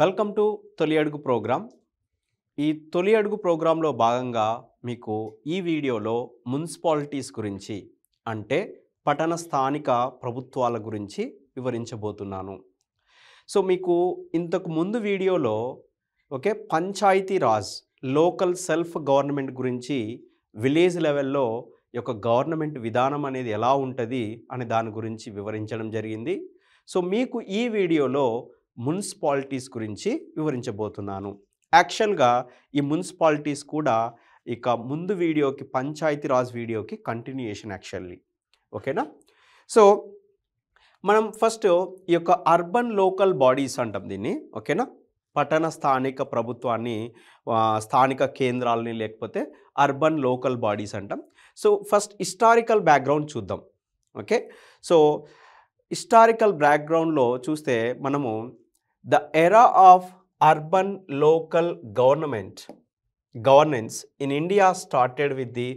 Welcome to తొలి అడుగు programme. ఈ తొలి అడుగు ప్రోగ్రాంలో భాగంగా మీకు ఈ వీడియోలో మున్సిపాలిటీస్ గురించి అంటే పట్టణ స్థానిక ప్రభుత్వాల గురించి వివరించబోతున్నాను. సో మీకు ఇంతకు ముందు వీడియోలో Panchayati Raj local self government గురించి విలేజ్ లెవెల్లో యొక్క గవర్నమెంట్ విధానం అనేది ఎలా ఉంటుంది అనే దాని గురించి వివరించడం జరిగింది. సో మీకు ఈ వీడియోలో మున్సిపాలిటీస్ గురించి వివరించబోతున్నాను. యాక్చువల్గా ఈ మున్సిపాలిటీస్ కూడా ఇక ముందు వీడియోకి పంచాయతీ రాజ్ వీడియోకి కంటిన్యూయేషన్ యాక్చువల్లీ. ఓకేనా? సో మనం ఫస్ట్ ఈ యొక్క అర్బన్ లోకల్ బాడీస్ అంటాం దీన్ని. ఓకేనా? పట్టణ స్థానిక ప్రభుత్వాన్ని స్థానిక కేంద్రాలని లేకపోతే అర్బన్ లోకల్ బాడీస్ అంటాం. సో ఫస్ట్ హిస్టారికల్ బ్యాక్గ్రౌండ్ చూద్దాం. ఓకే, సో హిస్టారికల్ బ్యాక్గ్రౌండ్లో చూస్తే మనము the era of urban local governance in India started with the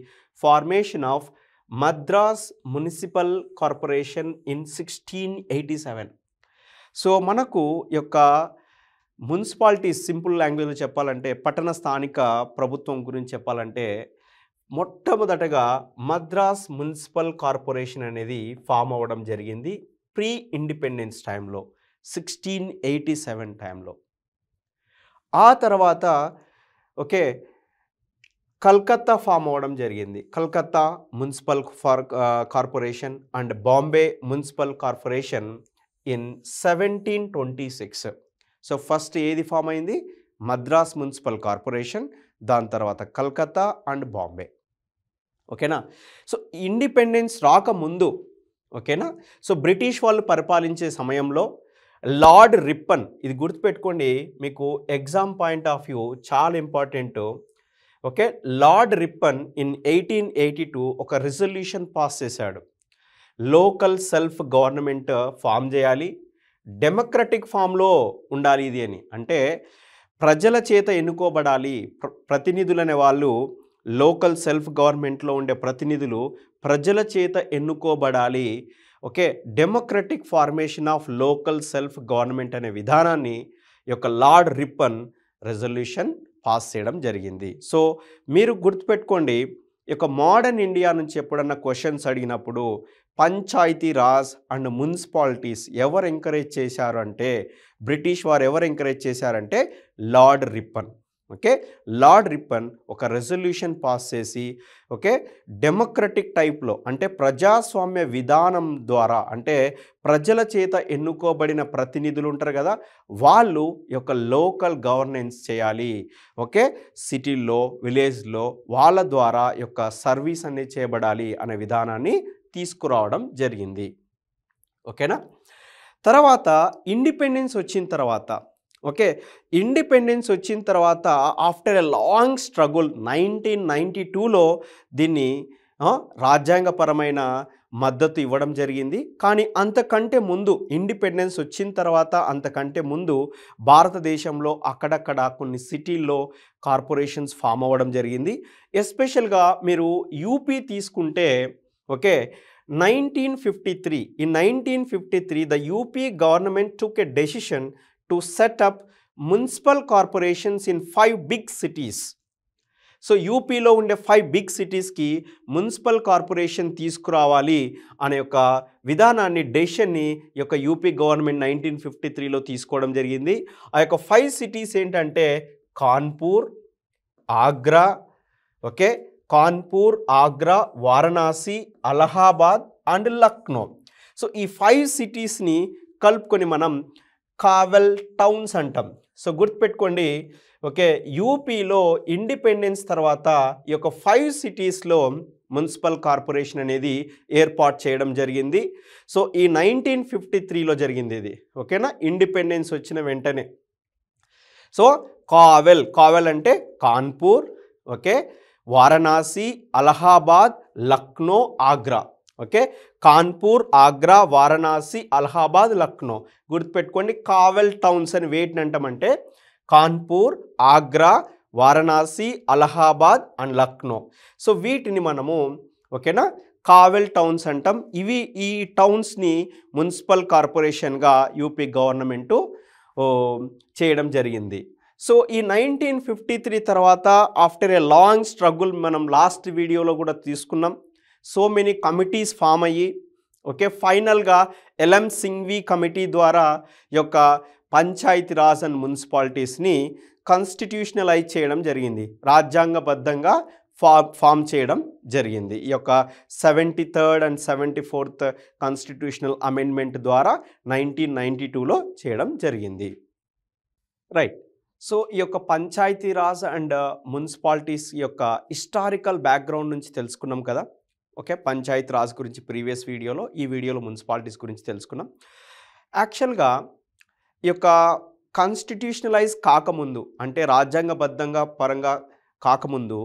formation of Madras municipal corporation in 1687. So మనకు యొక్క మున్సిపాలిటీస్ సింపుల్ లాంగ్వేజ్లో చెప్పాలంటే పట్టణ స్థానిక ప్రభుత్వం గురించి చెప్పాలంటే మొట్టమొదటగా మద్రాస్ మున్సిపల్ కార్పొరేషన్ అనేది ఫామ్ అవ్వడం జరిగింది ప్రీ ఇండిపెండెన్స్ టైంలో 1687 టైంలో. ఆ తర్వాత కల్కత్తా ఫామ్ అవ్వడం జరిగింది. Calcutta municipal corporation and Bombay municipal corporation in 1726. So first ఏది ఫామ్ అయింది? మద్రాస్ మున్సిపల్ కార్పొరేషన్, దాని తర్వాత కల్కత్తా అండ్ బాంబే. ఓకేనా? సో ఇండిపెండెన్స్ రాకముందు ఓకేనా, సో బ్రిటిష్ వాళ్ళు పరిపాలించే సమయంలో లార్డ్ రిప్పన్, ఇది గుర్తుపెట్టుకోండి, మీకు ఎగ్జామ్ పాయింట్ ఆఫ్ వ్యూ చాలా important. Okay, lord Ripon in 1882 ఒక రిజల్యూషన్ పాస్ చేశాడు. లోకల్ సెల్ఫ్ గవర్నమెంట్ ఫామ్ చేయాలి, డెమోక్రటిక్ ఫామ్లో ఉండాలి ఇది అని. అంటే ప్రజల చేత ఎన్నుకోబడాలి ప్రతినిధులు అనే వాళ్ళు. లోకల్ సెల్ఫ్ గవర్నమెంట్లో ఉండే ప్రతినిధులు ప్రజల చేత ఎన్నుకోబడాలి. Okay, democratic formation of local self government అనే విధానాన్ని యొక్క లార్డ్ రిప్పన్ రెజల్యూషన్ పాస్ చేయడం జరిగింది. సో మీరు గుర్తుపెట్టుకోండి, ఈ యొక్క మోడర్న్ ఇండియా నుంచి ఎప్పుడన్నా క్వశ్చన్స్ అడిగినప్పుడు పంచాయతీ రాజ్ అండ్ మున్సిపాలిటీస్ ఎవరు ఎంకరేజ్ చేశారు అంటే, బ్రిటిష్ వారు ఎవరు ఎంకరేజ్ చేశారంటే lord Ripon. Okay, lord Ripon ఒక రెజల్యూషన్ పాస్ చేసి డెమోక్రటిక్ టైప్లో అంటే ప్రజాస్వామ్య విధానం ద్వారా, అంటే ప్రజల చేత ఎన్నుకోబడిన ప్రతినిధులు ఉంటారు కదా, వాళ్ళు యొక్క లోకల్ గవర్నెన్స్ చేయాలి. ఓకే, సిటీల్లో విలేజ్లో వాళ్ళ ద్వారా యొక్క సర్వీస్ అనేది చేయబడాలి అనే విధానాన్ని తీసుకురావడం జరిగింది. ఓకేనా? తర్వాత ఇండిపెండెన్స్ వచ్చిన తర్వాత ఇండిపెండెన్స్ వచ్చిన తర్వాత ఆఫ్టర్ ఎ లాంగ్ స్ట్రగుల్ 1992లో దీన్ని రాజ్యాంగపరమైన మద్దతు ఇవ్వడం జరిగింది. కానీ అంతకంటే ముందు ఇండిపెండెన్స్ వచ్చిన తర్వాత అంతకంటే ముందు భారతదేశంలో అక్కడక్కడ కొన్ని సిటీల్లో కార్పొరేషన్స్ ఫామ్ అవ్వడం జరిగింది. ఎస్పెషల్గా మీరు యూపీ తీసుకుంటే 1953, in 1953 the UP government took a decision to set up municipal corporations in 5 big cities. So యూపీలో ఉండే 5 బిగ్ సిటీస్కి మున్సిపల్ కార్పొరేషన్ తీసుకురావాలి అనే యొక్క విధానాన్ని, డెసిషన్ని యొక్క యూపీ గవర్నమెంట్ 1953లో తీసుకోవడం జరిగింది. ఆ యొక్క 5 సిటీస్ ఏంటంటే కాన్పూర్, ఆగ్రా, కాన్పూర్, ఆగ్రా, వారణాసి, అలహాబాద్ అండ్ లక్నో. సో ఈ 5 సిటీస్ని కలుపుకొని మనం కావెల్ టౌన్స్ అంటాం. సో గుర్తుపెట్టుకోండి, యూపీలో ఇండిపెండెన్స్ తర్వాత ఈ యొక్క 5 సిటీస్లో మున్సిపల్ కార్పొరేషన్ అనేది ఏర్పాటు చేయడం జరిగింది. సో ఈ 1953లో జరిగింది ఇది. ఓకేనా? ఇండిపెండెన్స్ వచ్చిన వెంటనే. సో కావెల్ అంటే కాన్పూర్, వారణాసి, అలహాబాద్, లక్నో, ఆగ్రా. కాన్పూర్, ఆగ్రా, వారణాసి, అలహాబాద్, లక్నో. గుర్తుపెట్టుకోండి, కావెల్ టౌన్స్ అని వేటిని అంటామంటే కాన్పూర్, ఆగ్రా, వారణాసి, అలహాబాద్ అండ్ లక్నో. సో వీటిని మనము కావెల్ టౌన్స్ అంటాం. ఈ టౌన్స్ని మున్సిపల్ కార్పొరేషన్గా యూపీ గవర్నమెంటు చేయడం జరిగింది. సో ఈ 1953 తర్వాత ఆఫ్టర్ ఏ లాంగ్ స్ట్రగుల్ మనం లాస్ట్ వీడియోలో కూడా తీసుకున్నాం. సో మెనీ కమిటీస్ ఫామ్ అయ్యి ఓకే ఫైనల్గా ఎల్ఎం సింఘ్వి కమిటీ ద్వారా ఈ యొక్క పంచాయతీరాజ్ అండ్ మున్సిపాలిటీస్ని కాన్స్టిట్యూషనలైజ్ చేయడం జరిగింది, రాజ్యాంగబద్ధంగా ఫామ్ చేయడం జరిగింది. ఈ యొక్క 73rd and 74th constitutional amendment ద్వారా 1992లో చేయడం జరిగింది. రైట్. సో ఈ యొక్క పంచాయతీరాజ్ అండ్ మున్సిపాలిటీస్ యొక్క హిస్టారికల్ బ్యాక్గ్రౌండ్ నుంచి తెలుసుకున్నాం కదా. ఓకే, పంచాయతీరాజ్ గురించి ప్రీవియస్ వీడియోలో, ఈ వీడియోలో మున్సిపాలిటీస్ గురించి తెలుసుకున్నాం. యాక్చువల్గా ఈ యొక్క కాన్స్టిట్యూషనలైజ్ కాకముందు అంటే రాజ్యాంగబద్ధంగా పరంగా కాకముందు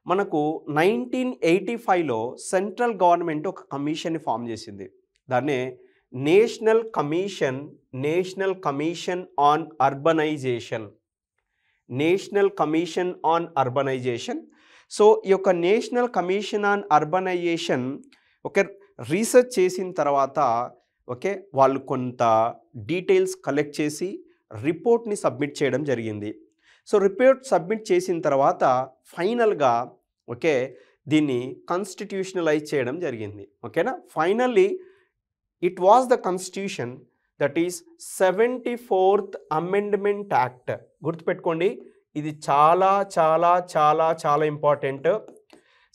మనకు 1985లో సెంట్రల్ గవర్నమెంట్ ఒక కమిషన్ని ఫామ్ చేసింది. దాన్నే national commission on urbanization. So ఈ యొక్క నేషనల్ కమిషన్ ఆన్ అర్బనైజేషన్ ఒక రీసెర్చ్ చేసిన తర్వాత ఓకే వాళ్ళు కొంత డీటెయిల్స్ కలెక్ట్ చేసి రిపోర్ట్ని సబ్మిట్ చేయడం జరిగింది. సో రిపోర్ట్ సబ్మిట్ చేసిన తర్వాత ఫైనల్గా ఓకే దీన్ని కాన్స్టిట్యూషనలైజ్ చేయడం జరిగింది. ఓకేనా, finally it was the constitution that is 74th amendment act. గుర్తుపెట్టుకోండి, ఇది చాలా చాలా చాలా చాలా important.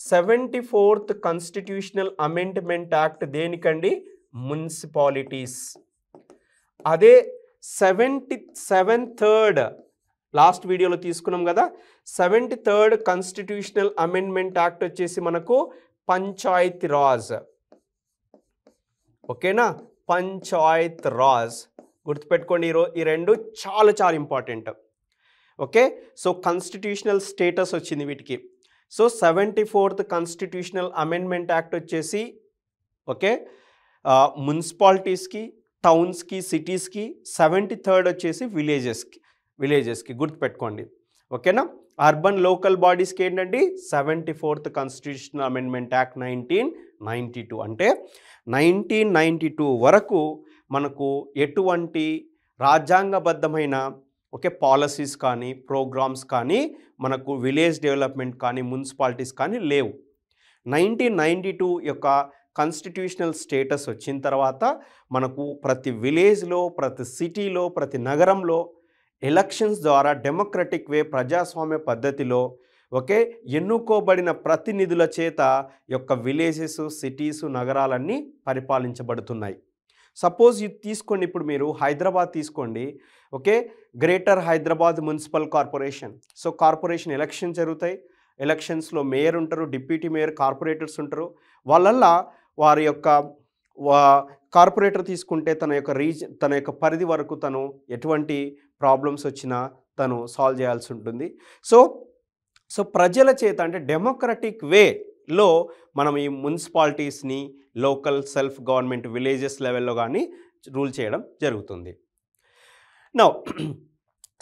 74th constitutional amendment act దేనికండి? మున్సిపాలిటీస్. అదే 73rd లాస్ట్ వీడియోలో తీసుకున్నాం కదా, 73rd కాన్స్టిట్యూషనల్ అమెండ్మెంట్ యాక్ట్ వచ్చేసి మనకు పంచాయతీరాజ్. ఓకేనా, పంచాయతీరాజ్ గుర్తుపెట్టుకోండి. ఈ రెండు చాలా చాలా important. Okay, so constitutional status వచ్చింది వీటికి. So 74th constitutional amendment act వచ్చేసి ఓకే మున్సిపాలిటీస్కి, టౌన్స్కి, సిటీస్కి, 73rd వచ్చేసి విలేజెస్కి గుర్తుపెట్టుకోండి. ఓకేనా, అర్బన్ లోకల్ బాడీస్కి ఏంటండి 74th కాన్స్టిట్యూషనల్ అమెండ్మెంట్ యాక్ట్ 1992. అంటే 1992 వరకు మనకు ఎటువంటి రాజ్యాంగబద్ధమైన ఓకే పాలసీస్ కానీ ప్రోగ్రామ్స్ కానీ మనకు విలేజ్ డెవలప్మెంట్ కానీ మున్సిపాలిటీస్ కానీ లేవు. 1992 యొక్క కాన్స్టిట్యూషనల్ స్టేటస్ వచ్చిన తర్వాత మనకు ప్రతి విలేజ్లో, ప్రతి సిటీలో, ప్రతి నగరంలో ఎలక్షన్స్ ద్వారా డెమోక్రటిక్ వే ప్రజాస్వామ్య పద్ధతిలో ఓకే ఎన్నుకోబడిన ప్రతినిధుల చేత యొక్క విలేజెస్, సిటీస్, నగరాలన్నీ పరిపాలించబడుతున్నాయి. సపోజ్ ఇది తీసుకోండి, ఇప్పుడు మీరు హైదరాబాద్ తీసుకోండి. Okay, greater Hyderabad municipal corporation. So corporation election జరుగుతాయి. ఎలక్షన్స్లో మేయర్ ఉంటారు, డిప్యూటీ మేయర్, కార్పొరేటర్స్ ఉంటారు. వాళ్ళల్లా వారి యొక్క కార్పొరేటర్ తీసుకుంటే తన యొక్క పరిధి వరకు తను ఎటువంటి ప్రాబ్లమ్స్ వచ్చినా తను సాల్వ్ చేయాల్సి ఉంటుంది. సో ప్రజల చేత అంటే డెమోక్రటిక్ వేలో మనం ఈ మున్సిపాలిటీస్ని లోకల్ సెల్ఫ్ గవర్నమెంట్ విలేజెస్ లెవెల్లో కానీ రూల్ చేయడం జరుగుతుంది. నౌ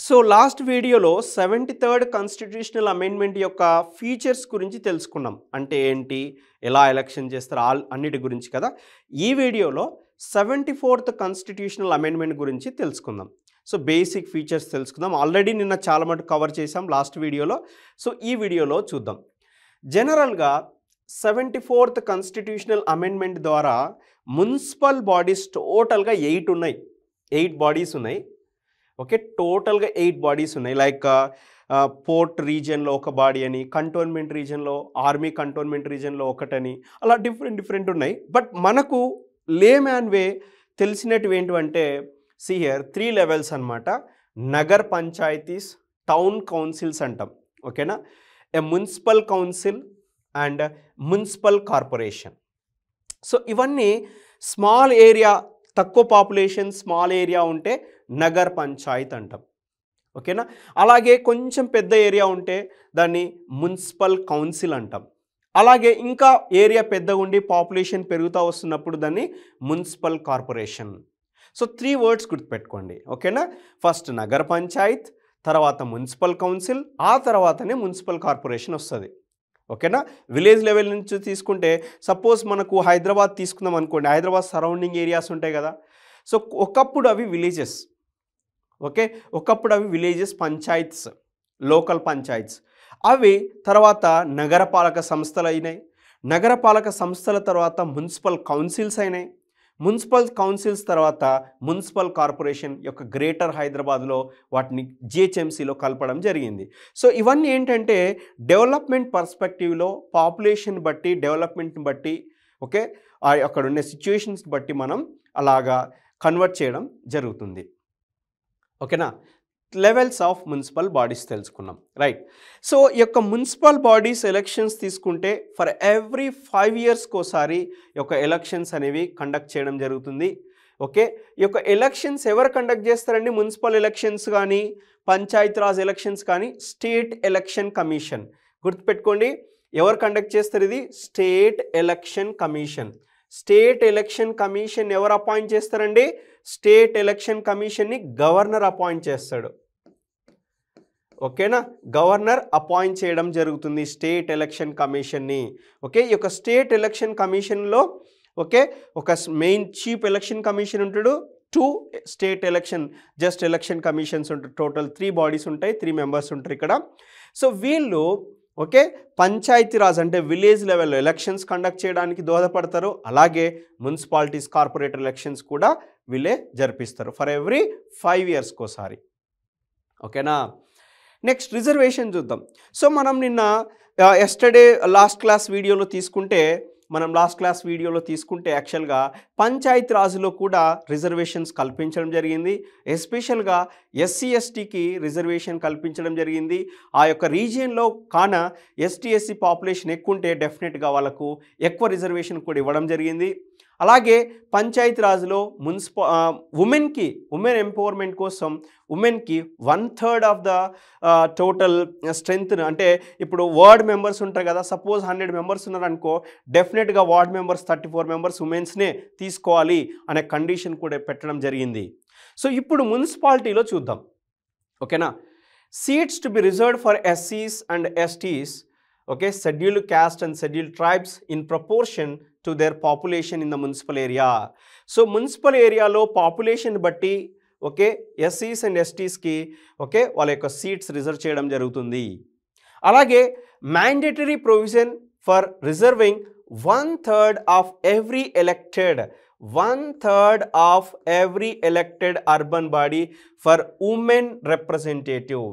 సో లాస్ట్ వీడియోలో 73rd కాన్స్టిట్యూషనల్ అమెండ్మెంట్ యొక్క ఫీచర్స్ గురించి తెలుసుకున్నాం. అంటే ఏంటి, ఎలా ఎలక్షన్ చేస్తారు, అన్నిటి గురించి కదా. ఈ వీడియోలో 74th కాన్స్టిట్యూషనల్ అమెండ్మెంట్ గురించి తెలుసుకుందాం. సో బేసిక్ ఫీచర్స్ తెలుసుకుందాం. ఆల్రెడీ నిన్న చాలా మటుకు కవర్ చేసాం లాస్ట్ వీడియోలో. సో ఈ వీడియోలో చూద్దాం. జనరల్గా 74th కాన్స్టిట్యూషనల్ అమెండ్మెంట్ ద్వారా మున్సిపల్ బాడీస్ టోటల్గా 8 బాడీస్ ఉన్నాయి. ఓకే, టోటల్గా 8 బాడీస్ ఉన్నాయి. లైక్ పోర్ట్ రీజియన్లో ఒక బాడీ అని, కంటోన్మెంట్ రీజియన్లో, ఆర్మీ కంటోన్మెంట్ రీజియన్లో ఒకటని, అలా డిఫరెంట్ ఉన్నాయి. బట్ మనకు లేమ్యాన్ వే తెలిసినట్టు ఏంటంటే హియర్ 3 లెవెల్స్ అనమాట. నగర్ పంచాయతీస్, టౌన్ కౌన్సిల్స్ అంటాం. ఓకేనా, a municipal council and municipal corporation. So ఇవన్నీ స్మాల్ ఏరియా, తక్కువ పాపులేషన్, స్మాల్ ఏరియా ఉంటే నగర్ పంచాయత్ అంటాం. ఓకేనా, అలాగే కొంచెం పెద్ద ఏరియా ఉంటే దాన్ని మున్సిపల్ కౌన్సిల్ అంటాం. అలాగే ఇంకా ఏరియా పెద్దగా ఉండి పాపులేషన్ పెరుగుతూ వస్తున్నప్పుడు దాన్ని మున్సిపల్ కార్పొరేషన్. సో 3 వర్డ్స్ గుర్తుపెట్టుకోండి. ఓకేనా, ఫస్ట్ నగర పంచాయత్, తర్వాత మున్సిపల్ కౌన్సిల్, ఆ తర్వాతనే మున్సిపల్ కార్పొరేషన్ వస్తుంది. ఓకేనా, విలేజ్ లెవెల్ నుంచి తీసుకుంటే సపోజ్ మనకు హైదరాబాద్ తీసుకుందాం అనుకోండి. హైదరాబాద్ సరౌండింగ్ ఏరియాస్ ఉంటాయి కదా. సో ఒకప్పుడు అవి విలేజెస్. ఓకే, ఒకప్పుడు అవి విలేజెస్ పంచాయత్స్, లోకల్ పంచాయత్స్. అవి తర్వాత నగరపాలక సంస్థలు అయినాయి. నగరపాలక సంస్థల తర్వాత మున్సిపల్ కౌన్సిల్స్ అయినాయి. మున్సిపల్ కౌన్సిల్స్ తర్వాత మున్సిపల్ కార్పొరేషన్ యొక్క గ్రేటర్ హైదరాబాద్లో వాటిని జిహెచ్ఎంసీలో కలపడం జరిగింది. సో ఇవన్నీ ఏంటంటే డెవలప్మెంట్ పర్స్పెక్టివ్లో పాపులేషన్ బట్టి, డెవలప్మెంట్ని బట్టి, ఓకే, అక్కడ ఉన్న సిచ్యువేషన్స్ బట్టి మనం అలాగా కన్వర్ట్ చేయడం జరుగుతుంది. ఓకేనా, లెవెల్స్ ఆఫ్ మున్సిపల్ బాడీస్ తెలుసుకున్నాం, రైట్. సో ఈ యొక్క మున్సిపల్ బాడీస్ ఎలక్షన్స్ తీసుకుంటే ఫర్ ఎవ్రీ 5 yearsకి ఒకసారి ఈ యొక్క ఎలక్షన్స్ అనేవి కండక్ట్ చేయడం జరుగుతుంది. ఓకే, ఈ యొక్క ఎలక్షన్స్ ఎవరు కండక్ట్ చేస్తారండి? మున్సిపల్ ఎలక్షన్స్ కానీ, పంచాయతీరాజ్ ఎలక్షన్స్ కానీ స్టేట్ ఎలక్షన్ కమిషన్. గుర్తుపెట్టుకోండి, ఎవరు కండక్ట్ చేస్తారు? ఇది state election commission. State election commission ఎవరు అపాయింట్ చేస్తారండి? స్టేట్ ఎలక్షన్ కమిషన్ని గవర్నర్ అపాయింట్ చేస్తాడు. ఓకేనా, గవర్నర్ అపాయింట్ చేయడం జరుగుతుంది స్టేట్ ఎలక్షన్ కమిషన్ని. ఓకే, ఈ యొక్క స్టేట్ ఎలక్షన్ కమిషన్లో ఓకే ఒక మెయిన్ చీఫ్ ఎలక్షన్ కమిషన్ ఉంటాడు, 2 స్టేట్ ఎలక్షన్ కమిషన్స్ ఉంటాయి. టోటల్ 3 బాడీస్ ఉంటాయి, 3 members ఉంటారు ఇక్కడ. సో వీళ్ళు ఓకే పంచాయతీరాజ్ అంటే విలేజ్ లెవెల్లో ఎలక్షన్స్ కండక్ట్ చేయడానికి దోహదపడతారు. అలాగే మున్సిపాలిటీస్, కార్పొరేటర్ ఎలక్షన్స్ కూడా వీళ్ళే జరిపిస్తారు ఫర్ ఎవ్రీ 5 yearsకి ఒకసారి. ఓకేనా, నెక్స్ట్ రిజర్వేషన్ చూద్దాం. సో మనం నిన్న ఎస్టర్డే లాస్ట్ క్లాస్ వీడియోలో తీసుకుంటే యాక్చువల్గా పంచాయతీరాజ్లో కూడా రిజర్వేషన్స్ కల్పించడం జరిగింది. ఎస్పెషల్గా ఎస్సీ ఎస్టీకి రిజర్వేషన్ కల్పించడం జరిగింది. ఆ యొక్క రీజియన్లో ఎస్టీ ఎస్సీ పాపులేషన్ ఎక్కువ ఉంటే డెఫినెట్గా వాళ్ళకు ఎక్కువ రిజర్వేషన్ కూడా ఇవ్వడం జరిగింది. అలాగే పంచాయతీరాజ్లో ఉమెన్ ఎంపవర్మెంట్ కోసం ఉమెన్కి 1/3 ఆఫ్ ద టోటల్ స్ట్రెంత్, అంటే ఇప్పుడు వార్డ్ మెంబర్స్ ఉంటారు కదా, సపోజ్ 100 members ఉన్నారనుకో, డెఫినెట్గా వార్డ్ మెంబర్స్ 34 members ఉమెన్స్నే తీసుకోవాలి అనే కండిషన్ కూడా పెట్టడం జరిగింది. సో ఇప్పుడు మున్సిపాలిటీలో చూద్దాం. ఓకేనా, seats to be reserved for ఎస్సీస్ and STs, okay, scheduled caste and scheduled tribes in proportion to their population in the municipal area. So municipal ఏరియాలో పాపులేషన్ బట్టి ఓకే ఎస్సీస్ అండ్ ఎస్టీస్కి ఓకే వాళ్ళ యొక్క సీట్స్ రిజర్వ్ చేయడం జరుగుతుంది. అలాగే mandatory provision for reserving 1/3 of every elected urban body for women representative.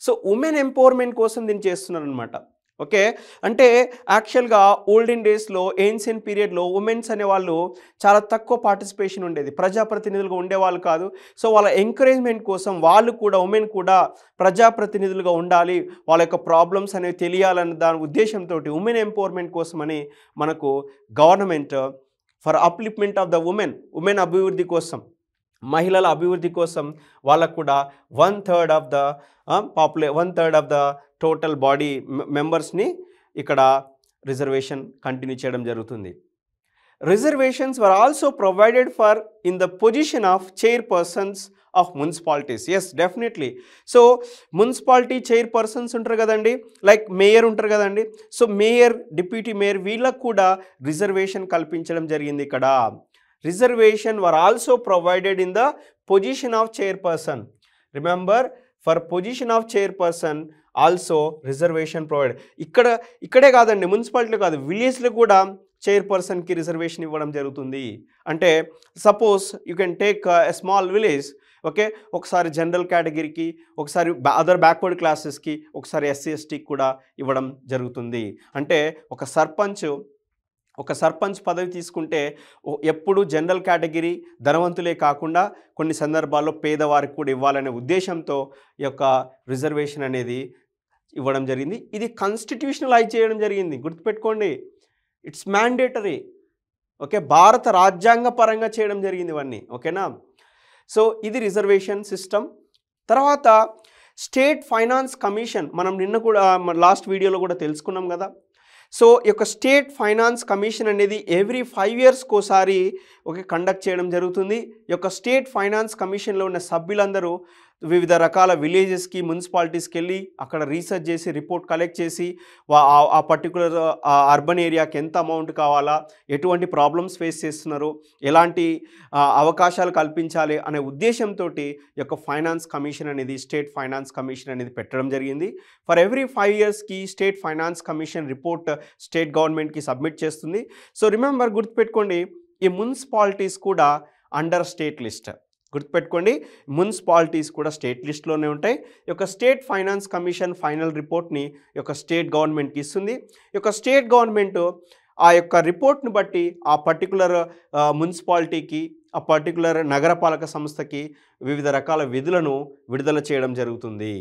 So women empowerment కోసం దీన్ని చేస్తున్నారు అనమాట. ఓకే, అంటే యాక్చువల్గా ఓల్డెన్ డేస్లో, ఏన్షియన్ పీరియడ్లో ఉమెన్స్ అనేవాళ్ళు చాలా తక్కువ పార్టిసిపేషన్ ఉండేది, ప్రజాప్రతినిధులుగా ఉండేవాళ్ళు కాదు. సో వాళ్ళ ఎంకరేజ్మెంట్ కోసం ఉమెన్ కూడా ప్రజాప్రతినిధులుగా ఉండాలి, వాళ్ళ యొక్క ప్రాబ్లమ్స్ అనేవి తెలియాలన్న దాని ఉద్దేశంతో ఉమెన్ ఎంపవర్మెంట్ కోసమని మనకు government for అప్లిప్మెంట్ of the women అభివృద్ధి కోసం, మహిళల అభివృద్ధి కోసం వాళ్ళకు కూడా 1/3 ఆఫ్ ద టోటల్ బాడీ మెంబర్స్ని ఇక్కడ రిజర్వేషన్ కంటిన్యూ చేయడం జరుగుతుంది. Reservations were also provided for in the position of chairpersons of municipalities. Yes, definitely. So municipality chairpersons ఉంటారు కదండి, లైక్ మేయర్ ఉంటారు కదండి. సో మేయర్, డిప్యూటీ మేయర్ వీళ్ళకు కూడా రిజర్వేషన్ కల్పించడం జరిగింది ఇక్కడ. Reservation were also provided in the position of chairperson. Remember, for position of chairperson also reservation provide. ఇక్కడే కాదండి, మున్సిపాలిటీలో కాదు, విలేజ్లో కూడా చైర్పర్సన్కి రిజర్వేషన్ ఇవ్వడం జరుగుతుంది. అంటే suppose you can take a small village. Okay, ఒకసారి జనరల్ కేటగిరీకి, ఒకసారి అదర్ బ్యాక్వర్డ్ క్లాసెస్కి, ఒకసారి ఎస్సీ ఎస్టీకి కూడా ఇవ్వడం జరుగుతుంది. అంటే ఒక సర్పంచ్ పదవి తీసుకుంటే ఎప్పుడు జనరల్ కేటగిరీ ధనవంతులే కాకుండా కొన్ని సందర్భాల్లో పేదవారికి కూడా ఇవ్వాలనే ఉద్దేశంతో ఈ యొక్క రిజర్వేషన్ అనేది ఇవ్వడం జరిగింది. ఇది కాన్స్టిట్యూషనలైజ్ చేయడం జరిగింది, గుర్తుపెట్టుకోండి. It's mandatory. ఓకే, భారత రాజ్యాంగ పరంగా చేయడం జరిగింది ఇవన్నీ. ఓకేనా, సో ఇది రిజర్వేషన్ సిస్టమ్. తర్వాత స్టేట్ ఫైనాన్స్ కమిషన్, మనం నిన్న కూడా లాస్ట్ వీడియోలో కూడా తెలుసుకున్నాం కదా. సో ఈ యొక్క స్టేట్ ఫైనాన్స్ కమిషన్ అనేది ఎవ్రీ 5 yearsకి ఒకసారి కండక్ట్ చేయడం జరుగుతుంది. ఈ యొక్క స్టేట్ ఫైనాన్స్ కమిషన్లో ఉన్న సభ్యులందరూ వివిధ రకాల విలేజెస్కి మున్సిపాలిటీస్కి వెళ్ళి అక్కడ రీసెర్చ్ చేసి రిపోర్ట్ కలెక్ట్ చేసి ఆ పర్టికులర్ అర్బన్ ఏరియాకి ఎంత అమౌంట్ కావాలా, ఎటువంటి ప్రాబ్లమ్స్ ఫేస్ చేస్తున్నారు, ఎలాంటి అవకాశాలు కల్పించాలి అనే ఉద్దేశంతో ఈ యొక్క ఫైనాన్స్ కమిషన్ అనేది, స్టేట్ ఫైనాన్స్ కమిషన్ అనేది పెట్టడం జరిగింది. ఫర్ ఎవ్రీ 5 yearsకి state finance commission report state గవర్నమెంట్కి సబ్మిట్ చేస్తుంది. సో రిమెంబర్, గుర్తుపెట్టుకోండి, ఈ మున్సిపాలిటీస్ కూడా అండర్ స్టేట్ లిస్ట్. గుర్తుపెట్టుకోండి, మున్సిపాలిటీస్ కూడా స్టేట్ లిస్ట్లోనే ఉంటాయి. ఈ యొక్క స్టేట్ ఫైనాన్స్ కమిషన్ ఫైనల్ రిపోర్ట్ని ఈ యొక్క స్టేట్ గవర్నమెంట్కి ఇస్తుంది. ఈ యొక్క స్టేట్ గవర్నమెంట్ ఆ యొక్క రిపోర్ట్ని బట్టి ఆ పర్టికులర్ మున్సిపాలిటీకి, ఆ పర్టికులర్ నగరపాలక సంస్థకి వివిధ రకాల విధులను విడుదల చేయడం జరుగుతుంది.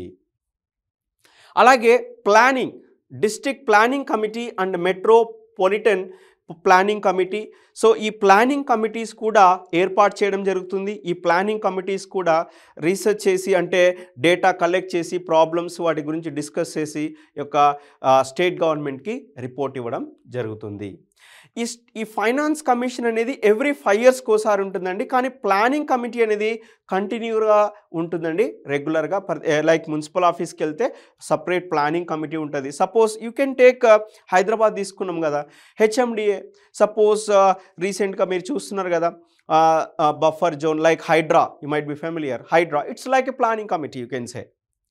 అలాగే planning, district planning committee and metropolitan planning committee. So ఈ ప్లానింగ్ కమిటీస్ కూడా ఏర్పాటు చేయడం జరుగుతుంది. ఈ ప్లానింగ్ కమిటీస్ కూడా రీసెర్చ్ చేసి, అంటే డేటా కలెక్ట్ చేసి, ప్రాబ్లమ్స్ వాటి గురించి డిస్కస్ చేసి ఈ యొక్క స్టేట్ గవర్నమెంట్కి రిపోర్ట్ ఇవ్వడం జరుగుతుంది. ఈ ఫైనాన్స్ కమిషన్ అనేది ఎవ్రీ 5 yearsకి ఒకసారి ఉంటుందండి. కానీ ప్లానింగ్ కమిటీ అనేది కంటిన్యూగా ఉంటుందండి, రెగ్యులర్గా. లైక్ మున్సిపల్ ఆఫీస్కి వెళ్తే సపరేట్ ప్లానింగ్ కమిటీ ఉంటుంది. Suppose you can take Hyderabad తీసుకున్నాం కదా, హెచ్ఎండిఏ. సపోజ్ రీసెంట్గా మీరు చూస్తున్నారు కదా, buffer zone like Hydraa, you might be familiar. Hydraa it's like a planning committee, you can say.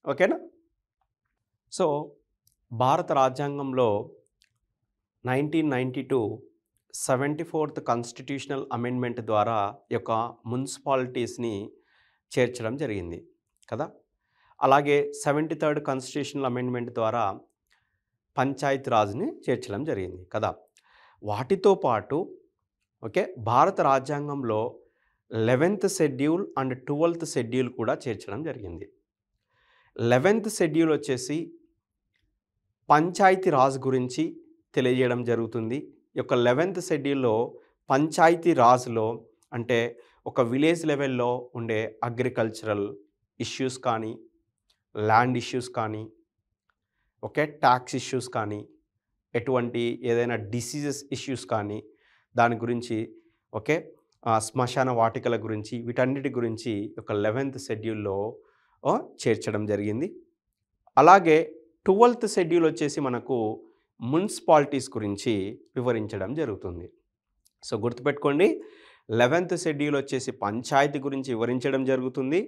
ఓకేనా? సో భారత రాజ్యాంగంలో 1992 74th కాన్స్టిట్యూషనల్ అమెండ్మెంట్ ద్వారా ఈ యొక్క మున్సిపాలిటీస్ని చేర్చడం జరిగింది కదా. అలాగే 73rd కాన్స్టిట్యూషనల్ అమెండ్మెంట్ ద్వారా పంచాయత్ రాజ్ని చేర్చడం జరిగింది కదా. వాటితో పాటు భారత రాజ్యాంగంలో 11th schedule and 12th schedule కూడా చేర్చడం జరిగింది. 11th షెడ్యూల్ వచ్చేసి పంచాయతీ రాజ్ గురించి తెలియజేయడం జరుగుతుంది. ఈ యొక్క 11th షెడ్యూల్లో పంచాయతీ రాజ్లో అంటే ఒక విలేజ్ లెవెల్లో ఉండే అగ్రికల్చరల్ ఇష్యూస్ కానీ, ల్యాండ్ ఇష్యూస్ కానీ, ట్యాక్స్ ఇష్యూస్ కానీ, ఎటువంటి ఏదైనా డిసీజెస్ ఇష్యూస్ కానీ, దాని గురించి శ్మశాన వాటికల గురించి, వీటన్నిటి గురించి ఒక 11th షెడ్యూల్లో చేర్చడం జరిగింది. అలాగే 12th షెడ్యూల్ వచ్చేసి మనకు మున్సిపాలిటీస్ గురించి వివరించడం జరుగుతుంది. సో గుర్తుపెట్టుకోండి, 11th షెడ్యూల్ వచ్చేసి పంచాయతీ గురించి వివరించడం జరుగుతుంది.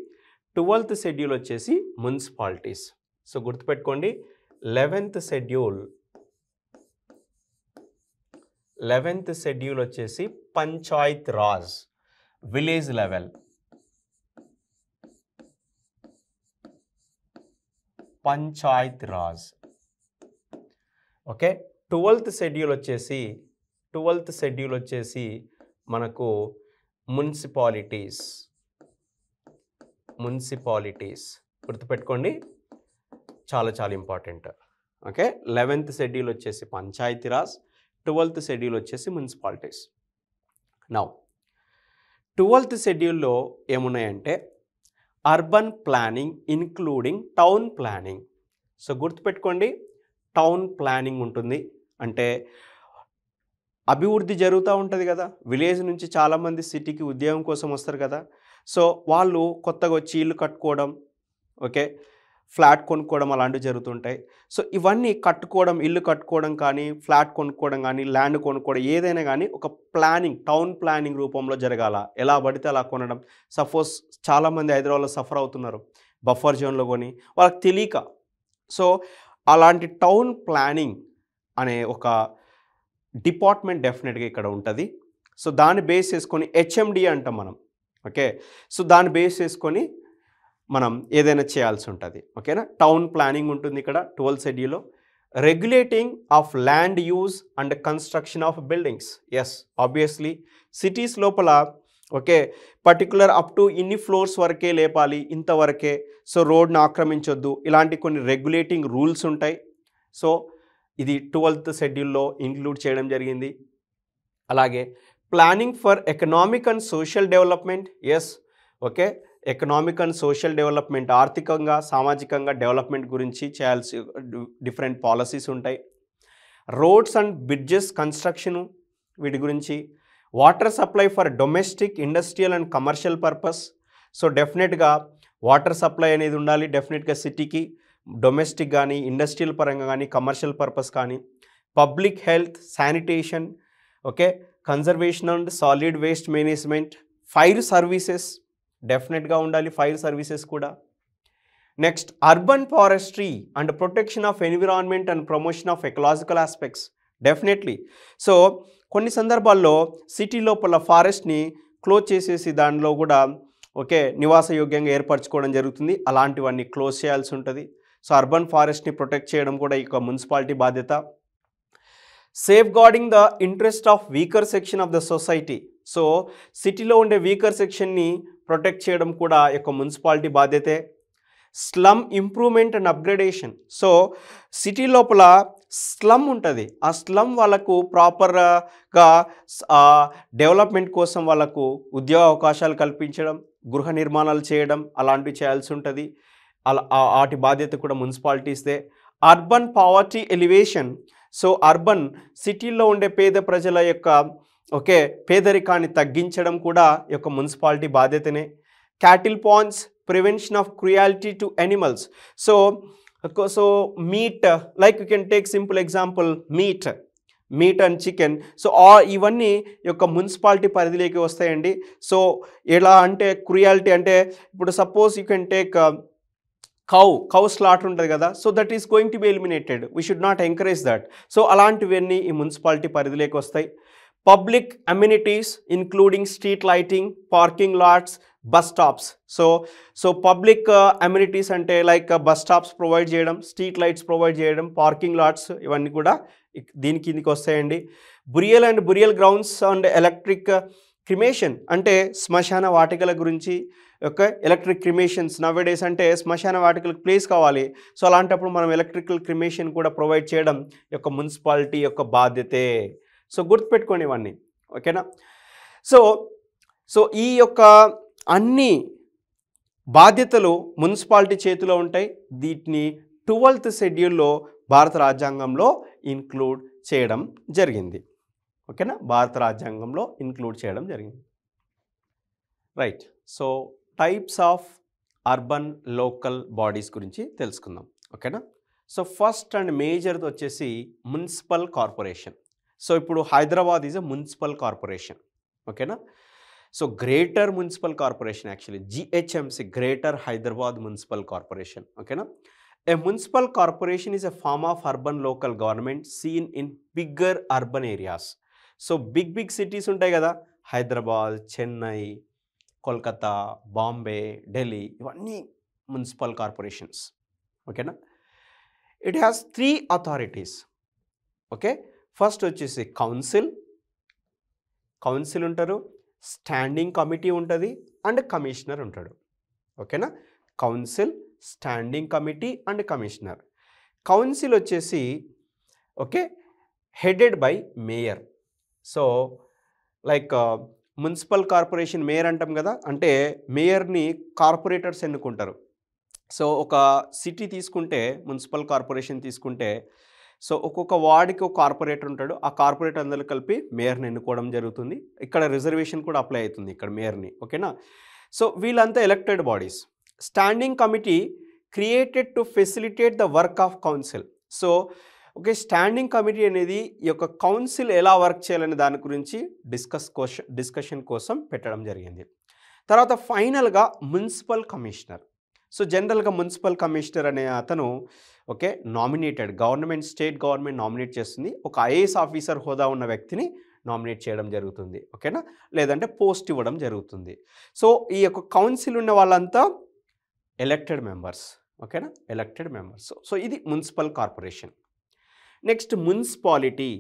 12th షెడ్యూల్ వచ్చేసి మున్సిపాలిటీస్. సో గుర్తుపెట్టుకోండి, 11th షెడ్యూల్ వచ్చేసి Panchayat Raj, village level. Panchayat Raj. 12th schedule వచ్చేసి మనకు మున్సిపాలిటీస్. గుర్తుపెట్టుకోండి, చాలా చాలా ఇంపార్టెంట్. 11th షెడ్యూల్ వచ్చేసి పంచాయతీ రాజ్, 12th షెడ్యూల్ వచ్చేసి మున్సిపాలిటీస్. నౌ 12th షెడ్యూల్లో ఏమున్నాయంటే urban planning including town planning. So గుర్తుపెట్టుకోండి, టౌన్ ప్లానింగ్ ఉంటుంది. అంటే అభివృద్ధి జరుగుతూ ఉంటుంది కదా, విలేజ్ నుంచి చాలామంది సిటీకి ఉద్యోగం కోసం వస్తారు కదా. సో వాళ్ళు కొత్తగా వచ్చి ఇల్లు కట్టుకోవడం, ఫ్లాట్ కొనుక్కోవడం అలాంటివి జరుగుతుంటాయి. సో ఇవన్నీ కట్టుకోవడం, ఇల్లు కట్టుకోవడం కానీ, ఫ్లాట్ కొనుక్కోవడం కానీ, ల్యాండ్ కొనుక్కోవడం, ఏదైనా కానీ ఒక ప్లానింగ్, టౌన్ ప్లానింగ్ రూపంలో జరగాల. ఎలా పడితే అలా కొనడం. సపోజ్ చాలామంది హైదరాబాద్లో సఫర్ అవుతున్నారు, బఫర్ జోన్లో కొని, వాళ్ళకి తెలియక. సో అలాంటి టౌన్ ప్లానింగ్ అనే ఒక డిపార్ట్మెంట్ డెఫినెట్గా ఇక్కడ ఉంటుంది. సో దాన్ని బేస్ చేసుకొని హెచ్ఎండి అంటాం మనం. సో దాన్ని బేస్ చేసుకొని మనం ఏదైనా చేయాల్సి ఉంటుంది. టౌన్ ప్లానింగ్ ఉంటుంది ఇక్కడ 12th షెడ్యూల్లో. Regulating of land use and construction of buildings. Yes, obviously cities లోపల పర్టికులర్ అప్ టు ఇన్ని ఫ్లోర్స్ వరకే లేపాలి, ఇంతవరకే. సో రోడ్ను ఆక్రమించొద్దు, ఇలాంటి కొన్ని రెగ్యులేటింగ్ రూల్స్ ఉంటాయి. సో ఇది 12th షెడ్యూల్లో ఇంక్లూడ్ చేయడం జరిగింది. అలాగే planning for economic and social development. Yes, economic and social development, ఆర్థికంగా సామాజికంగా డెవలప్మెంట్ గురించి చేయాల్సి డిఫరెంట్ పాలసీస్ ఉంటాయి. రోడ్స్ అండ్ బ్రిడ్జెస్ కన్స్ట్రక్షను, వీటి గురించి. Water supply for domestic, industrial and commercial purpose. So డెఫినెట్గా వాటర్ సప్లై అనేది ఉండాలి డెఫినెట్గా సిటీకి, డొమెస్టిక్ కానీ, ఇండస్ట్రియల్ పరంగా కానీ, కమర్షియల్ పర్పస్ కానీ. Public health, sanitation, okay, conservation and solid waste management, fire services డెఫినెట్గా ఉండాలి, ఫైర్ సర్వీసెస్ కూడా. Next urban forestry and protection of environment and promotion of ecological aspects definitely. So కొన్ని సందర్భాల్లో city లోపల ఫారెస్ట్ని close చేసేసి దానిలో కూడా ఓకే నివాసయోగ్యంగా ఏర్పరచుకోవడం జరుగుతుంది. అలాంటివన్నీ క్లోజ్ చేయాల్సి ఉంటుంది. సో అర్బన్ ఫారెస్ట్ని ప్రొటెక్ట్ చేయడం కూడా ఈ మున్సిపాలిటీ బాధ్యత. Safe guarding the interest of weaker section of the society. So సిటీలో ఉండే వీకర్ సెక్షన్ని ప్రొటెక్ట్ చేయడం కూడా ఈ యొక్క మున్సిపాలిటీ బాధ్యతే. Slum improvement and upgradation. So city లోపల స్లమ్ ఉంటుంది, ఆ స్లమ్ వాళ్ళకు ప్రాపర్గా డెవలప్మెంట్ కోసం వాళ్ళకు ఉద్యోగ అవకాశాలు కల్పించడం, గృహ నిర్మాణాలు చేయడం అలాంటివి చేయాల్సి ఉంటుంది. అలా వాటి బాధ్యత కూడా మున్సిపాలిటీస్దే. Urban poverty alleviation. So urban సిటీల్లో ఉండే పేద ప్రజల యొక్క ఓకే పేదరికాన్ని తగ్గించడం కూడా ఈ యొక్క మున్సిపాలిటీ బాధ్యతనే. Cattle pounds, prevention of cruelty to animals. So meat, like you can take simple example meat and chicken. So ఇవన్నీ ఈ యొక్క మున్సిపాలిటీ పరిధిలోకి వస్తాయండి. సో ఎలా అంటే క్రుయాలిటీ అంటే ఇప్పుడు suppose you can take cow slaughter ఉంటుంది కదా, so that is going to be eliminated. We should not encourage that. So అలాంటివన్నీ ఈ మున్సిపాలిటీ పరిధిలోకి వస్తాయి. Public amenities including street lighting, parking LADS, bus stops. So public amenities అంటే like bus stops provide చేయడం, street lights provide చేయడం, parking LADS, ఇవన్నీ కూడా దీని కిందికి వస్తాయండి. బురియల్ గ్రౌండ్స్ అండ్ ఎలక్ట్రిక్ క్రిమేషన్ అంటే శ్మశాన వాటికల గురించి. ఓకే, ఎలక్ట్రిక్ క్రిమేషన్స్ నవేడేస్ అంటే శ్మశాన వాటికలకు ప్లేస్ కావాలి. సో అలాంటప్పుడు మనం ఎలక్ట్రికల్ క్రిమేషన్ కూడా ప్రొవైడ్ చేయడం యొక్క మున్సిపాలిటీ యొక్క బాధ్యతే. సో గుర్తుపెట్టుకోండి ఇవన్నీ, ఓకేనా. సో ఈ యొక్క అన్ని బాధ్యతలు మున్సిపాలిటీ చేతిలో ఉంటాయి. వీటిని 12th షెడ్యూల్లో భారత రాజ్యాంగంలో ఇంక్లూడ్ చేయడం జరిగింది, ఓకేనా. భారత రాజ్యాంగంలో ఇంక్లూడ్ చేయడం జరిగింది. Right. So types of urban local bodies గురించి తెలుసుకుందాం, ఓకేనా. సో ఫస్ట్ అండ్ మేజర్ది వచ్చేసి మున్సిపల్ కార్పొరేషన్. సో ఇప్పుడు Hyderabad is a municipal corporation, ఓకేనా. So greater municipal corporation, actually GHMC, greater Hyderabad municipal corporation, ఓకేనా. A municipal corporation is a form of urban local government seen in bigger urban areas. So big cities ఉంటాయి కదా, హైదరాబాద్, చెన్నై, కోల్కతా, బాంబే, ఢిల్లీ, ఇవన్నీ municipal corporations, ఓకేనా. It has 3 authorities, okay. First వచ్చేసి council ఉంటారు, standing committee ఉంటుంది and commissioner ఉంటాడు, ఓకేనా. Council, standing committee and commissioner. Council వచ్చేసి okay headed by mayor. So like municipal corporation mayor అంటాం కదా, అంటే మేయర్ని కార్పొరేటర్స్ ఎన్నుకుంటారు. సో ఒక సిటీ తీసుకుంటే, మున్సిపల్ కార్పొరేషన్ తీసుకుంటే, సో ఒక్కొక్క వార్డుకి ఒక కార్పొరేటర్ ఉంటాడు. ఆ కార్పొరేటర్ అందరూ కలిపి మేయర్ని ఎన్నుకోవడం జరుగుతుంది. ఇక్కడ రిజర్వేషన్ కూడా అప్లై అవుతుంది ఇక్కడ మేయర్ని, ఓకేనా. సో వీళ్ళంతా elected bodies. Standing committee created to facilitate the work of council. So okay, standing committee అనేది ఈ యొక్క కౌన్సిల్ ఎలా వర్క్ చేయాలనే దాని గురించి డిస్కషన్ కోసం పెట్టడం జరిగింది. తర్వాత ఫైనల్గా మున్సిపల్ కమిషనర్. సో జనరల్గా మున్సిపల్ కమిషనర్ అనే అతను okay nominated, state government nominate చేస్తుంది. ఒక IAS ఆఫీసర్ హోదా ఉన్న వ్యక్తిని నామినేట్ చేయడం జరుగుతుంది, ఓకేనా, లేదంటే పోస్ట్ ఇవ్వడం జరుగుతుంది. సో ఈ యొక్క కౌన్సిల్ ఉన్న వాళ్ళంతా ఎలక్టెడ్ మెంబర్స్, ఓకేనా, ఎలక్టెడ్ మెంబర్స్. సో ఇది municipal corporation. Next municipality,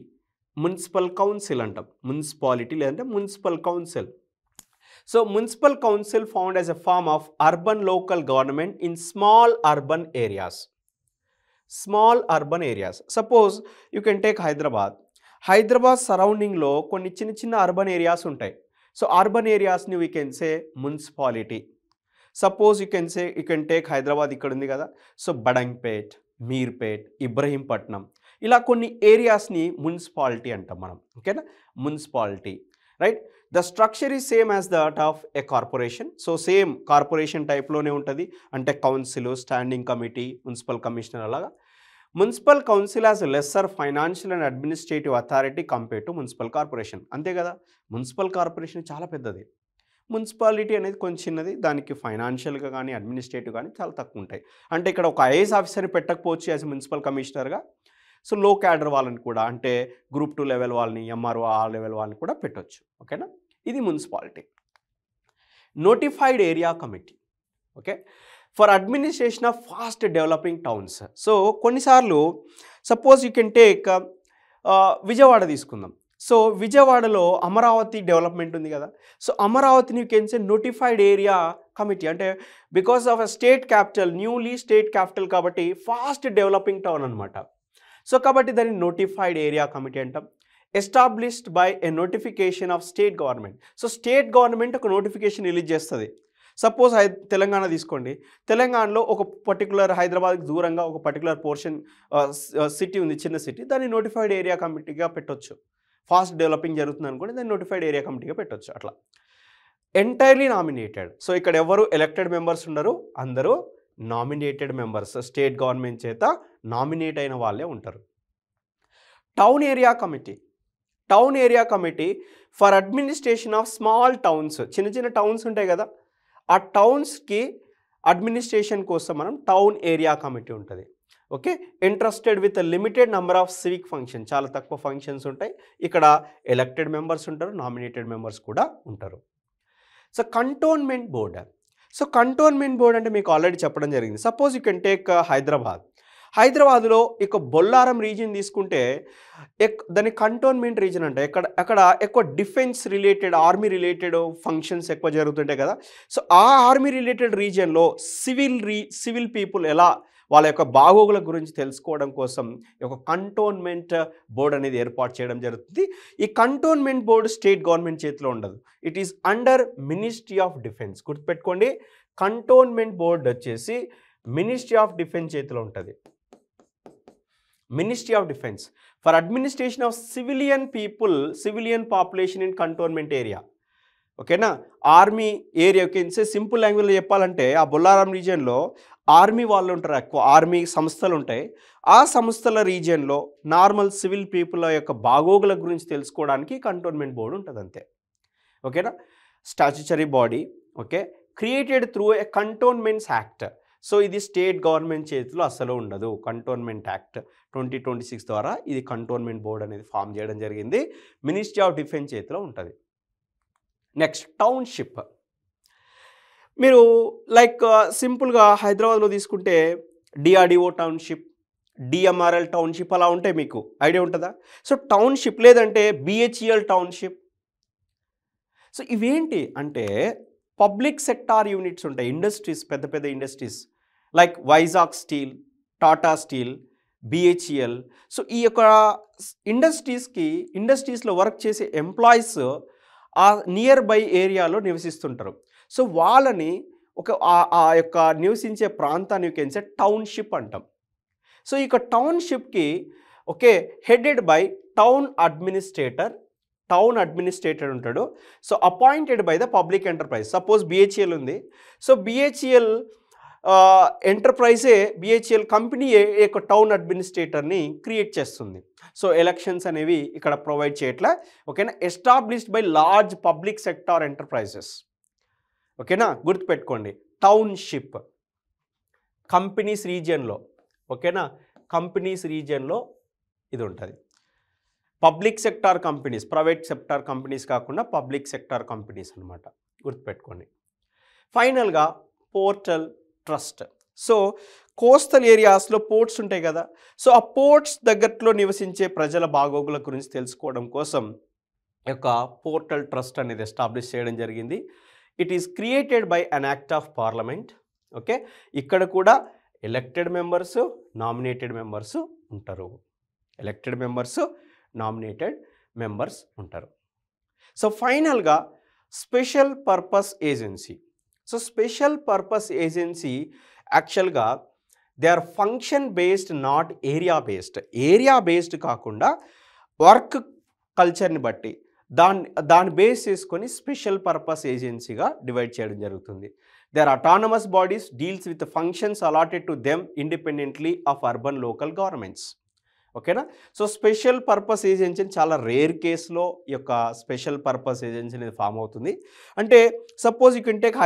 municipal council అంటాం. మున్సిపాలిటీ లేదంటే municipal council. So municipal council found as a form of urban local government in small urban areas. Suppose you can take Hyderabad సరౌండింగ్లో కొన్ని చిన్న urban areas ఉంటాయి. So urban ఏరియాస్ని we can say municipality. Suppose you can take Hyderabad ఇక్కడ ఉంది కదా, so Badangpet, Meerpet, Ibrahimpatnam, ఇలా కొన్ని ఏరియాస్ని మున్సిపాలిటీ అంటాం మనం, ఓకేనా, municipality. Right. The structure is same as that of a corporation. So same corporation టైప్లోనే ఉంటుంది, అంటే council, standing committee, municipal commissioner అలాగా. Municipal council has lesser financial and administrative authority compare to municipal corporation. అంతే కదా, municipal corporation చాలా పెద్దది, municipality అనేది కొంచెం చిన్నది, దానికి ఫైనాన్షియల్గా కానీ అడ్మినిస్ట్రేటివ్ కానీ చాలా తక్కువ ఉంటాయి. అంటే ఇక్కడ ఒక ఐఏఎస్ ఆఫీసర్ని పెట్టకపోవచ్చు యాజ్ మున్సిపల్ కమిషనర్గా. సో లో క్యాడర్ వాళ్ళని కూడా, అంటే గ్రూప్ 2 లెవెల్ వాళ్ళని, ఎంఆర్ఓ ఆ లెవెల్ వాళ్ళని కూడా పెట్టవచ్చు. ఓకేనా, ఇది municipality. Notified area committee, okay, for administration of fast developing towns. So కొన్నిసార్లు suppose you can take Vijayawada తీసుకుందాం. సో విజయవాడలో అమరావతి డెవలప్మెంట్ ఉంది కదా. సో అమరావతిని you can say notified area committee, అంటే because of a state capital, newly state capital కాబట్టి fast developing town అనమాట. So కాబట్టి దాన్ని నోటిఫైడ్ ఏరియా కమిటీ అంటాం. Established by a notification off state government. So state government ఒక notification release చేస్తుంది. Suppose Telangana తీసుకోండి, తెలంగాణలో ఒక పర్టికులర్ హైదరాబాద్కి దూరంగా ఒక పర్టికులర్ పోర్షన్ సిటీ ఉంది, చిన్న సిటీ, దాన్ని నోటిఫైడ్ ఏరియా కమిటీగా పెట్టవచ్చు. ఫాస్ట్ డెవలపింగ్ జరుగుతుంది అనుకోండి, దాన్ని నోటిఫైడ్ ఏరియా కమిటీగా పెట్టవచ్చు. అట్లా ఎంటైర్లీ నామినేటెడ్. సో ఇక్కడ ఎవరు ఎలక్టెడ్ మెంబర్స్ ఉండరు, అందరూ నామినేటెడ్ మెంబర్స్, స్టేట్ గవర్నమెంట్ చేత నామినేట్ అయిన వాళ్ళే ఉంటారు. Town area committee. Town area committee for administration of small towns. చిన్న చిన్న టౌన్స్ ఉంటాయి కదా, ఆ టౌన్స్కి అడ్మినిస్ట్రేషన్ కోసం మనం టౌన్ ఏరియా కమిటీ ఉంటుంది. Okay, interested with limited number of civic function, చాలా తక్కువ ఫంక్షన్స్ ఉంటాయి. ఇక్కడ ఎలక్టెడ్ మెంబర్స్ ఉంటారు, నామినేటెడ్ మెంబర్స్ కూడా ఉంటారు. So cantonment board. So cantonment board అంటే మీకు ఆల్రెడీ చెప్పడం జరిగింది. Suppose you can take Hyderabad. హైదరాబాద్లో ఇక బొల్లారం రీజియన్ తీసుకుంటే దాని కంటోన్మెంట్ రీజన్ అంటే అక్కడ ఎక్కువ defence related, army related functions ఎక్కువ జరుగుతుంటాయి కదా. సో ఆ ఆర్మీ రిలేటెడ్ రీజియన్లో సివిల్ పీపుల్ ఎలా వాళ్ళ యొక్క బాగోగుల గురించి తెలుసుకోవడం కోసం ఒక కంటోన్మెంట్ బోర్డ్ అనేది ఏర్పాటు చేయడం జరుగుతుంది. ఈ కంటోన్మెంట్ బోర్డు స్టేట్ గవర్నమెంట్ చేతిలో ఉండదు, it is under ministry of defence. గుర్తుపెట్టుకోండి, కంటోన్మెంట్ బోర్డు వచ్చేసి మినిస్ట్రీ ఆఫ్ డిఫెన్స్ చేతిలో ఉంటుంది. Ministry of defence for administration of civilian people, civilian population in cantonment area. ఓకేనా, ఆర్మీ ఏరియా కింద సింపుల్ లాంగ్వేజ్లో చెప్పాలంటే ఆ బొల్లారం రీజియన్లో ఆర్మీ వాళ్ళు ఉంటారు, ఎక్కువ ఆర్మీ సంస్థలు ఉంటాయి. ఆ సంస్థల రీజియన్లో నార్మల్ సివిల్ పీపుల్ యొక్క బాగోగుల గురించి తెలుసుకోవడానికి కంటోన్మెంట్ బోర్డు ఉంటుంది అంతే. ఓకేనా, statutory body. Okay, created through a cantonments act. So ఇది స్టేట్ గవర్నమెంట్ చేతిలో అసలు ఉండదు. కంటోన్మెంట్ యాక్ట్ 2026 ద్వారా ఇది కంటోన్మెంట్ బోర్డ్ అనేది ఫామ్ చేయడం జరిగింది, మినిస్ట్రీ ఆఫ్ డిఫెన్స్ చేతిలో ఉంటుంది. Next township. మీరు లైక్ సింపుల్గా హైదరాబాద్లో తీసుకుంటే డిఆర్డిఓ టౌన్షిప్, డిఎంఆర్ఎల్ టౌన్షిప్ అలా ఉంటాయి, మీకు ఐడియా ఉంటుందా? సో టౌన్షిప్ లేదంటే బిహెచ్ఈఎల్ టౌన్షిప్. సో ఇవేంటి అంటే పబ్లిక్ సెక్టార్ యూనిట్స్ ఉంటాయి, ఇండస్ట్రీస్, పెద్ద పెద్ద industries like Vizag steel, Tata steel, BHEL. So ఈ యొక్క ఇండస్ట్రీస్లో వర్క్ చేసే ఎంప్లాయీస్ ఆ నియర్ బై ఏరియాలో నివసిస్తుంటారు. సో వాళ్ళని ఆ యొక్క నివసించే ప్రాంతాన్ని కెన్సే టౌన్షిప్ అంటాం. సో ఇక టౌన్షిప్కి okay headed by town administrator ఉంటాడు. So appointed by the public enterprise. Suppose BHEL ఉంది, సో బిహెచ్ఈఎల్ బిహెచ్ఈఎల్ కంపెనీ యొక్క టౌన్ అడ్మినిస్ట్రేటర్ని క్రియేట్ చేస్తుంది. సో ఎలక్షన్స్ అనేవి ఇక్కడ ప్రొవైడ్ చేయట్లా. ఓకేనా, established by large public sector enterprises. ఓకేనా, గుర్తుపెట్టుకోండి, టౌన్షిప్ కంపెనీస్ రీజియన్లో. ఓకేనా, కంపెనీస్ రీజియన్లో ఇది ఉంటుంది. Public sector companies, private sector companies కాకుండా పబ్లిక్ సెక్టార్ కంపెనీస్ అనమాట, గుర్తుపెట్టుకోండి. ఫైనల్గా పోర్టల్ ట్రస్ట్. సో కోస్టల్ ఏరియాస్లో పోర్ట్స్ ఉంటాయి కదా. సో ఆ పోర్ట్స్ దగ్గరలో నివసించే ప్రజల బాగోగుల గురించి తెలుసుకోవడం కోసం యొక్క పోర్టల్ ట్రస్ట్ అనేది ఎస్టాబ్లిష్ చేయడం జరిగింది. It is created by an act of parliament. Okay, ఇక్కడ కూడా ఎలక్టెడ్ మెంబర్స్, నామినేటెడ్ మెంబర్స్ ఉంటారు. ఎలక్టెడ్ మెంబర్స్, నామినేటెడ్ మెంబర్స్ ఉంటారు. సో ఫైనల్గా special purpose agency. So special purpose agency యాక్చువల్గా they are function based, not area based. Area based కాకుండా work కల్చర్ని బట్టి దాన్ని బేస్ చేసుకొని స్పెషల్ పర్పస్ ఏజెన్సీగా డివైడ్ చేయడం జరుగుతుంది. They are autonomous bodies deals with functions allotted to them independently of urban local governments. ఓకేనా. So special purpose agency చాలా rare కేసులో ఈ యొక్క స్పెషల్ పర్పస్ ఏజెన్సీ అనేది ఫామ్ అవుతుంది. అంటే suppose you can take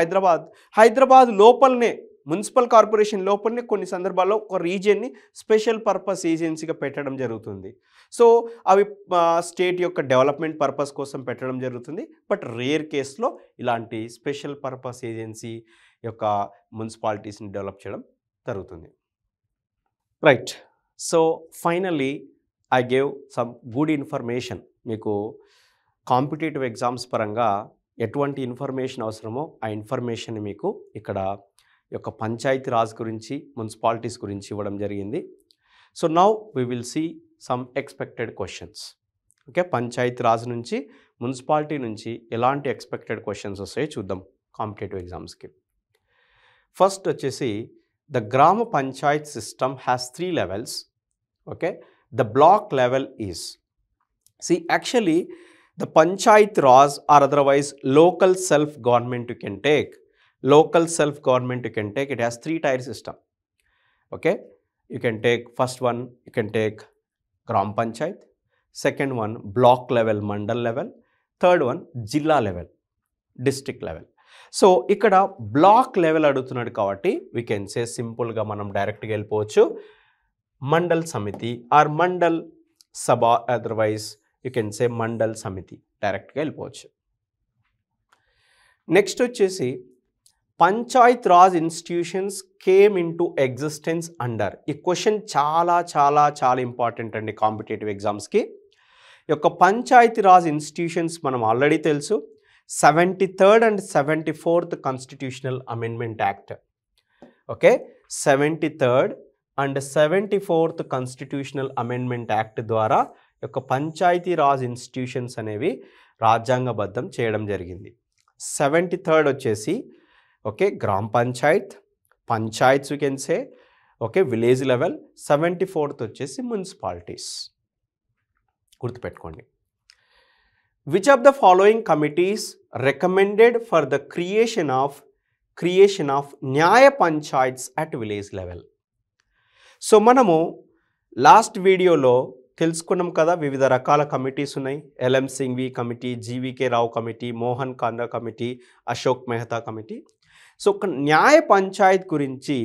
Hyderabad లోపలనే మున్సిపల్ కార్పొరేషన్ లోపలనే కొన్ని సందర్భాల్లో ఒక రీజియన్ని స్పెషల్ పర్పస్ ఏజెన్సీగా పెట్టడం జరుగుతుంది. సో అవి స్టేట్ యొక్క డెవలప్మెంట్ పర్పస్ కోసం పెట్టడం జరుగుతుంది. బట్ రేర్ కేసులో ఇలాంటి స్పెషల్ పర్పస్ ఏజెన్సీ యొక్క మున్సిపాలిటీస్ని డెవలప్ చేయడం జరుగుతుంది. Right. So finally I gave some good information. మీకు కాంపిటేటివ్ ఎగ్జామ్స్ పరంగా ఎటువంటి ఇన్ఫర్మేషన్ అవసరమో ఆ ఇన్ఫర్మేషన్ మీకు ఇక్కడ యొక్క పంచాయతీ రాజ్ గురించి మున్సిపాలిటీస్ గురించి ఇవ్వడం జరిగింది. So now we will see some expected questions. Okay, Panchayati Raj నుంచి మున్సిపాలిటీ నుంచి ఎలాంటి ఎక్స్పెక్టెడ్ క్వశ్చన్స్ వస్తాయో చూద్దాం కాంపిటేటివ్ ఎగ్జామ్స్కి. ఫస్ట్ వచ్చేసి the Grama Panchayat system has 3 levels. Okay, the block level is, see actually the Panchayat Raj or otherwise local self government you can take. Local self government you can take. It has 3 tier system. Okay, you can take first one, you can take Gram Panchayat, second one block level, mandal level, third one Jilla level, district level. So ఇక్కడ block level అడుగుతున్నాడు కాబట్టి we can సే సింపుల్గా మనం డైరెక్ట్గా వెళ్ళిపోవచ్చు మండల్ సమితి are mandal Sabha, otherwise you can సే మండల్ సమితి, డైరెక్ట్గా వెళ్ళిపోవచ్చు. నెక్స్ట్ వచ్చేసి Panchayat raj institutions came in to existence under. ఈ క్వశ్చన్ చాలా చాలా చాలా ఇంపార్టెంట్ అండి కాంపిటేటివ్ ఎగ్జామ్స్కి. ఈ యొక్క పంచాయతీ రాజ్ ఇన్స్టిట్యూషన్స్ మనం ఆల్రెడీ తెలుసు 73rd and 74th Constitutional Amendment Act. Okay, 73rd and 74th Constitutional Amendment Act ద్వారా యొక్క పంచాయతీ రాజ్ ఇన్స్టిట్యూషన్స్ అనేవి రాజ్యాంగబద్ధం చేయడం జరిగింది. 73rd వచ్చేసి ఓకే గ్రామ panchayats you can say, okay village level. 74th వచ్చేసి మున్సిపాలిటీస్. గుర్తుపెట్టుకోండి. Which of the following committees recommended for the creation of Nyaya Panchayats at village level? So మనము లాస్ట్ వీడియోలో తెలుసుకున్నాం కదా వివిధ రకాల కమిటీస్ ఉన్నాయి. LM Singhvi committee, GVK Rao committee, Mohan Kanda committee, Ashok Mehta committee. So ఒక న్యాయ పంచాయత్ గురించి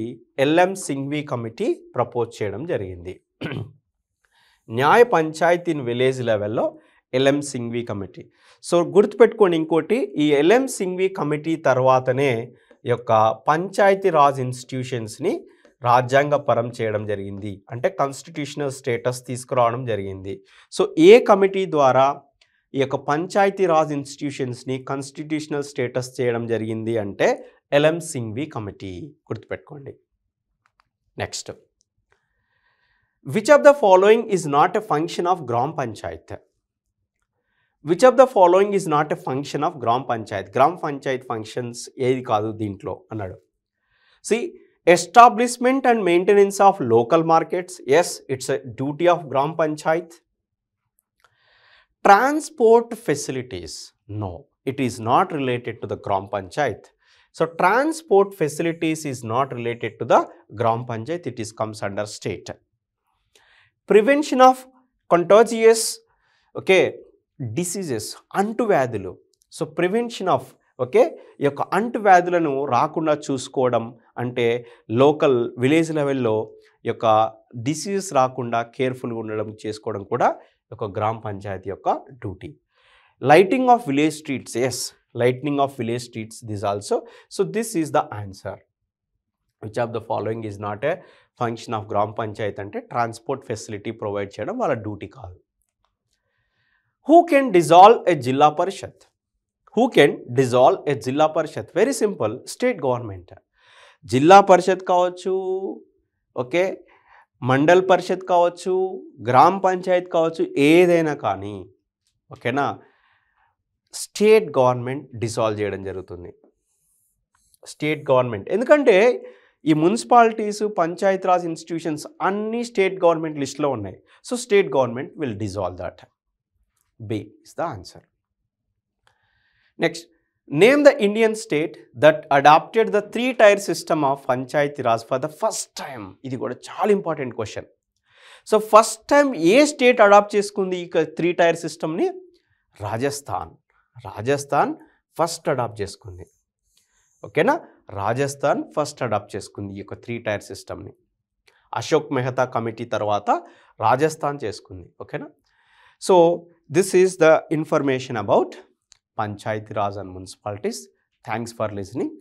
ఎల్ఎం సింఘ్వి కమిటీ ప్రపోజ్ చేయడం జరిగింది. న్యాయ పంచాయత్ ఇన్ విలేజ్ లెవెల్లో ఎల్ఎం సింఘ్వి కమిటీ. సో గుర్తుపెట్టుకోండి ఇంకోటి, ఈ ఎల్ఎం సింఘ్వి కమిటీ తర్వాతనే ఈ యొక్క పంచాయతీ రాజ్ ఇన్స్టిట్యూషన్స్ని రాజ్యాంగపరం చేయడం జరిగింది, అంటే కాన్స్టిట్యూషనల్ స్టేటస్ తీసుకురావడం జరిగింది. సో ఏ కమిటీ ద్వారా ఈ యొక్క పంచాయతీ రాజ్ ఇన్స్టిట్యూషన్స్ని కాన్స్టిట్యూషనల్ స్టేటస్ చేయడం జరిగింది అంటే ఎల్ఎం సింఘ్వి కమిటీ. గుర్తుపెట్టుకోండి. Next, which of the following is not a function of gram panchayat? Which of the following is not a function of gram panchayat? Gram panchayat functions ఏది కాదు దీంట్లో అన్నాడు. C establishment and maintenance of local markets, yes it's a duty of gram panchayat. Transport facilities, no it is not related to the gram Panchayat. So transport facilities is not related to the gram panchayat, it is comes under state. Prevention of contagious okay diseases, అంటువ్యాధులు. So prevention of okay ఈ యొక్క అంటువ్యాధులను రాకుండా చూసుకోవడం అంటే local village లెవెల్లో ఈ యొక్క diseases రాకుండా కేర్ఫుల్గా ఉండడం చేసుకోవడం కూడా ఒక గ్రామ పంచాయతీ యొక్క duty. Lighting of village streets, yes lightning of village streets this also. So this is the answer. Which of the following is not a function of gram panchayat అంటే ట్రాన్స్పోర్ట్ ఫెసిలిటీ ప్రొవైడ్ చేయడం వాళ్ళ డ్యూటీ కాదు. Who can dissolve a Jilla Parishad? Who can dissolve a Jilla Parishad? Very simple, state government. జిల్లా పరిషత్ కావచ్చు, okay mandal పరిషత్ కావచ్చు, గ్రామ పంచాయత్ కావచ్చు, ఏదైనా కానీ ఓకేనా స్టేట్ గవర్నమెంట్ డిసాల్వ్ చేయడం జరుగుతుంది. స్టేట్ గవర్నమెంట్, ఎందుకంటే ఈ మున్సిపాలిటీస్ పంచాయత్ రాజ్ ఇన్స్టిట్యూషన్స్ అన్నీ స్టేట్ గవర్నమెంట్ లిస్ట్లో ఉన్నాయి. So state government will dissolve that. B is the answer. Next, name the Indian state that adapted the 3-tier system of panchayati raj for the first time. ఇది కూడా చాలా important question. So first time ఏ state adapt చేసుకుంది ఈ 3-tier సిస్టమ్ని? Rajasthan. Rajasthan first adapt చేసుకుంది. ఓకేనా? Rajasthan first adapt చేసుకుంది ఈ యొక్క 3-tier సిస్టమ్ని. అశోక్ మెహతా కమిటీ తర్వాత రాజస్థాన్ చేసుకుంది. ఓకేనా? So this is the information about Panchayati Raj and municipalities. Thanks for listening.